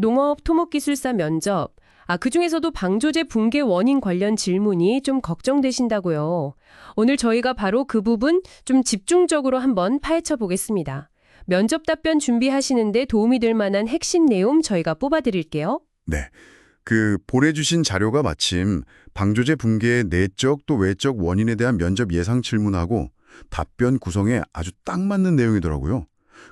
농업 토목기술사 면접. 그중에서도 방조제 붕괴 원인 관련 질문이 좀 걱정되신다고요. 오늘 저희가 바로 그 부분 좀 집중적으로 한번 파헤쳐 보겠습니다. 면접 답변 준비하시는데 도움이 될 만한 핵심 내용 저희가 뽑아드릴게요. 네. 보내주신 자료가 마침 방조제 붕괴의 내적 또 외적 원인에 대한 면접 예상 질문하고 답변 구성에 아주 딱 맞는 내용이더라고요.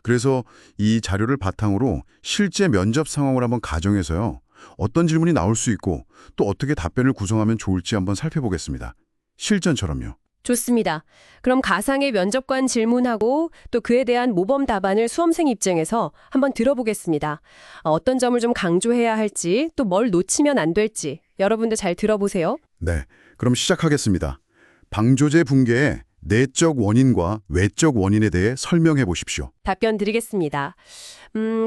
그래서 이 자료를 바탕으로 실제 면접 상황을 한번 가정해서요. 어떤 질문이 나올 수 있고 또 어떻게 답변을 구성하면 좋을지 한번 살펴보겠습니다. 실전처럼요. 좋습니다. 그럼 가상의 면접관 질문하고 또 그에 대한 모범 답안을 수험생 입장에서 한번 들어보겠습니다. 어떤 점을 좀 강조해야 할지 또 뭘 놓치면 안 될지 여러분들 잘 들어보세요. 네, 그럼 시작하겠습니다. 방조제 붕괴의 내적 원인과 외적 원인에 대해 설명해 보십시오. 답변 드리겠습니다.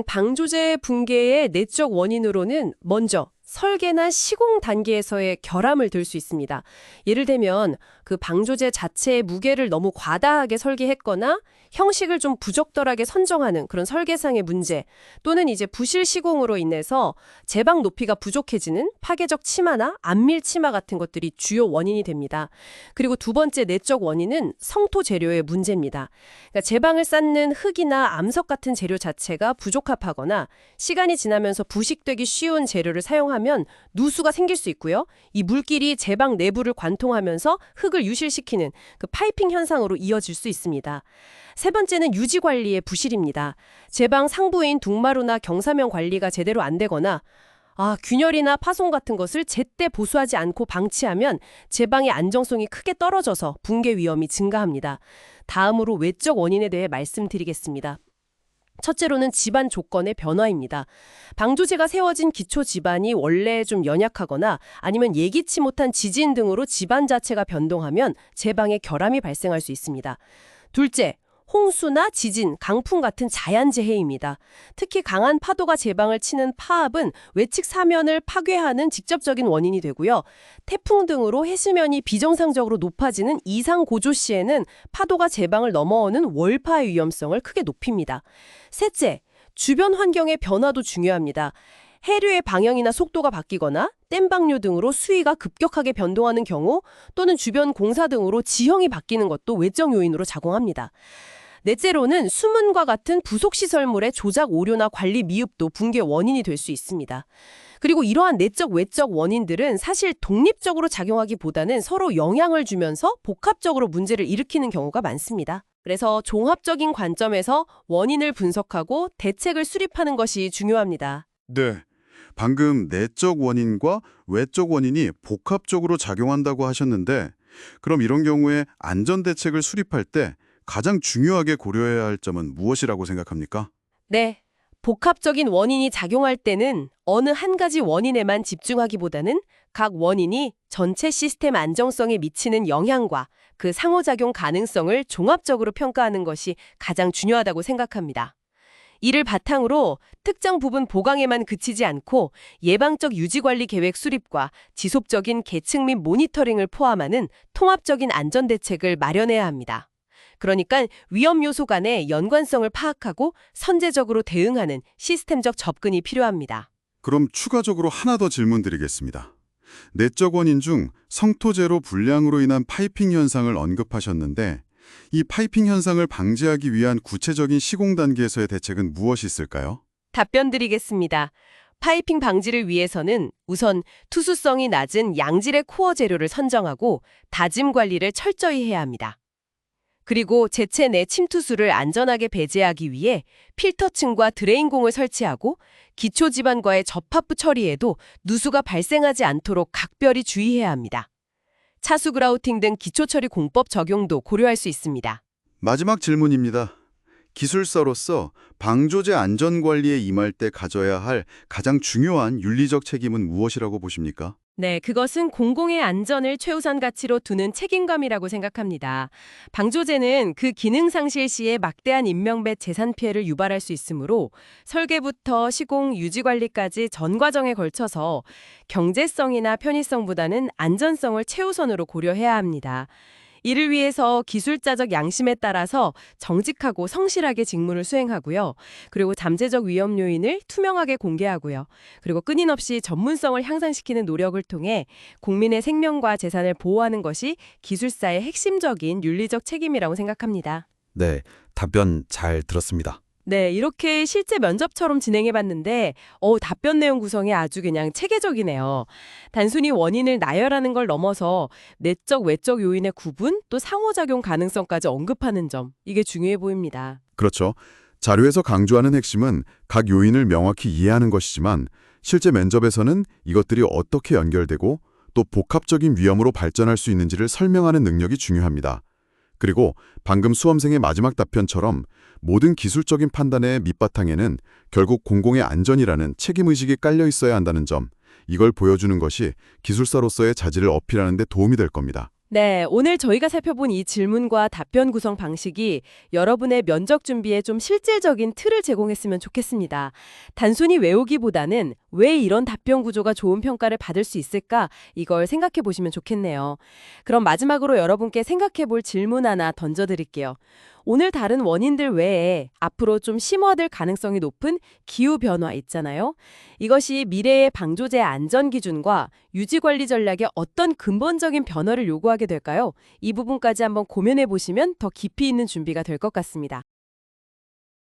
방조제 붕괴의 내적 원인으로는 먼저 설계나 시공 단계에서의 결함을 들 수 있습니다. 예를 들면 그 방조제 자체의 무게를 너무 과다하게 설계했거나 형식을 좀 부적절하게 선정하는 그런 설계상의 문제 또는 이제 부실 시공으로 인해서 제방 높이가 부족해지는 파괴적 치마나 안밀 치마 같은 것들이 주요 원인이 됩니다. 그리고 두 번째 내적 원인은 성토 재료의 문제입니다. 그러니까 제방을 쌓는 흙이나 암석 같은 재료 자체가 부적합하거나 시간이 지나면서 부식되기 쉬운 재료를 사용하면 누수가 생길 수 있고요. 이 물길이 제방 내부를 관통하면서 흙을 유실시키는 그 파이핑 현상으로 이어질 수 있습니다. 세 번째는 유지 관리의 부실입니다. 제방 상부인 둥마루나 경사면 관리가 제대로 안 되거나 균열이나 파손 같은 것을 제때 보수하지 않고 방치하면 제방의 안정성이 크게 떨어져서 붕괴 위험이 증가합니다. 다음으로 외적 원인에 대해 말씀드리겠습니다. 첫째로는 집안 조건의 변화입니다. 방조제가 세워진 기초 집안이 원래 좀 연약하거나 아니면 예기치 못한 지진 등으로 집안 자체가 변동하면 제방에 결함이 발생할 수 있습니다. 둘째, 홍수나 지진, 강풍 같은 자연재해입니다. 특히 강한 파도가 제방을 치는 파압은 외측 사면을 파괴하는 직접적인 원인이 되고요. 태풍 등으로 해수면이 비정상적으로 높아지는 이상 고조 시에는 파도가 제방을 넘어오는 월파의 위험성을 크게 높입니다. 셋째, 주변 환경의 변화도 중요합니다. 해류의 방향이나 속도가 바뀌거나 댐방류 등으로 수위가 급격하게 변동하는 경우 또는 주변 공사 등으로 지형이 바뀌는 것도 외적 요인으로 작용합니다. 넷째로는 수문과 같은 부속시설물의 조작 오류나 관리 미흡도 붕괴 원인이 될 수 있습니다. 그리고 이러한 내적 외적 원인들은 사실 독립적으로 작용하기보다는 서로 영향을 주면서 복합적으로 문제를 일으키는 경우가 많습니다. 그래서 종합적인 관점에서 원인을 분석하고 대책을 수립하는 것이 중요합니다. 네. 방금 내적 원인과 외적 원인이 복합적으로 작용한다고 하셨는데 그럼 이런 경우에 안전대책을 수립할 때 가장 중요하게 고려해야 할 점은 무엇이라고 생각합니까? 네. 복합적인 원인이 작용할 때는 어느 한 가지 원인에만 집중하기보다는 각 원인이 전체 시스템 안정성에 미치는 영향과 그 상호작용 가능성을 종합적으로 평가하는 것이 가장 중요하다고 생각합니다. 이를 바탕으로 특정 부분 보강에만 그치지 않고 예방적 유지관리 계획 수립과 지속적인 계측 및 모니터링을 포함하는 통합적인 안전대책을 마련해야 합니다. 그러니까 위험 요소 간의 연관성을 파악하고 선제적으로 대응하는 시스템적 접근이 필요합니다. 그럼 추가적으로 하나 더 질문드리겠습니다. 내적 원인 중 성토제로 불량으로 인한 파이핑 현상을 언급하셨는데 이 파이핑 현상을 방지하기 위한 구체적인 시공 단계에서의 대책은 무엇이 있을까요? 답변 드리겠습니다. 파이핑 방지를 위해서는 우선 투수성이 낮은 양질의 코어 재료를 선정하고 다짐 관리를 철저히 해야 합니다. 그리고 제체 내 침투수를 안전하게 배제하기 위해 필터층과 드레인공을 설치하고 기초 지반과의 접합부 처리에도 누수가 발생하지 않도록 각별히 주의해야 합니다. 차수 그라우팅 등 기초 처리 공법 적용도 고려할 수 있습니다. 마지막 질문입니다. 기술사로서 방조제 안전관리에 임할 때 가져야 할 가장 중요한 윤리적 책임은 무엇이라고 보십니까? 네, 그것은 공공의 안전을 최우선 가치로 두는 책임감이라고 생각합니다. 방조제는 그 기능 상실 시에 막대한 인명 및 재산 피해를 유발할 수 있으므로 설계부터 시공, 유지 관리까지 전 과정에 걸쳐서 경제성이나 편의성보다는 안전성을 최우선으로 고려해야 합니다. 이를 위해서 기술자적 양심에 따라서 정직하고 성실하게 직무를 수행하고요. 그리고 잠재적 위험 요인을 투명하게 공개하고요. 그리고 끊임없이 전문성을 향상시키는 노력을 통해 국민의 생명과 재산을 보호하는 것이 기술사의 핵심적인 윤리적 책임이라고 생각합니다. 네, 답변 잘 들었습니다. 네, 이렇게 실제 면접처럼 진행해봤는데 답변 내용 구성이 아주 그냥 체계적이네요. 단순히 원인을 나열하는 걸 넘어서 내적, 외적 요인의 구분, 또 상호작용 가능성까지 언급하는 점, 이게 중요해 보입니다. 그렇죠. 자료에서 강조하는 핵심은 각 요인을 명확히 이해하는 것이지만 실제 면접에서는 이것들이 어떻게 연결되고 또 복합적인 위험으로 발전할 수 있는지를 설명하는 능력이 중요합니다. 그리고 방금 수험생의 마지막 답변처럼 모든 기술적인 판단의 밑바탕에는 결국 공공의 안전이라는 책임의식이 깔려 있어야 한다는 점, 이걸 보여주는 것이 기술사로서의 자질을 어필하는 데 도움이 될 겁니다. 네, 오늘 저희가 살펴본 이 질문과 답변 구성 방식이 여러분의 면접 준비에 좀 실질적인 틀을 제공했으면 좋겠습니다. 단순히 외우기보다는 왜 이런 답변 구조가 좋은 평가를 받을 수 있을까? 이걸 생각해 보시면 좋겠네요. 그럼 마지막으로 여러분께 생각해 볼 질문 하나 던져드릴게요. 오늘 다른 원인들 외에 앞으로 좀 심화될 가능성이 높은 기후변화 있잖아요. 이것이 미래의 방조제 안전 기준과 유지관리 전략에 어떤 근본적인 변화를 요구하게 될까요? 이 부분까지 한번 고민해 보시면 더 깊이 있는 준비가 될 것 같습니다.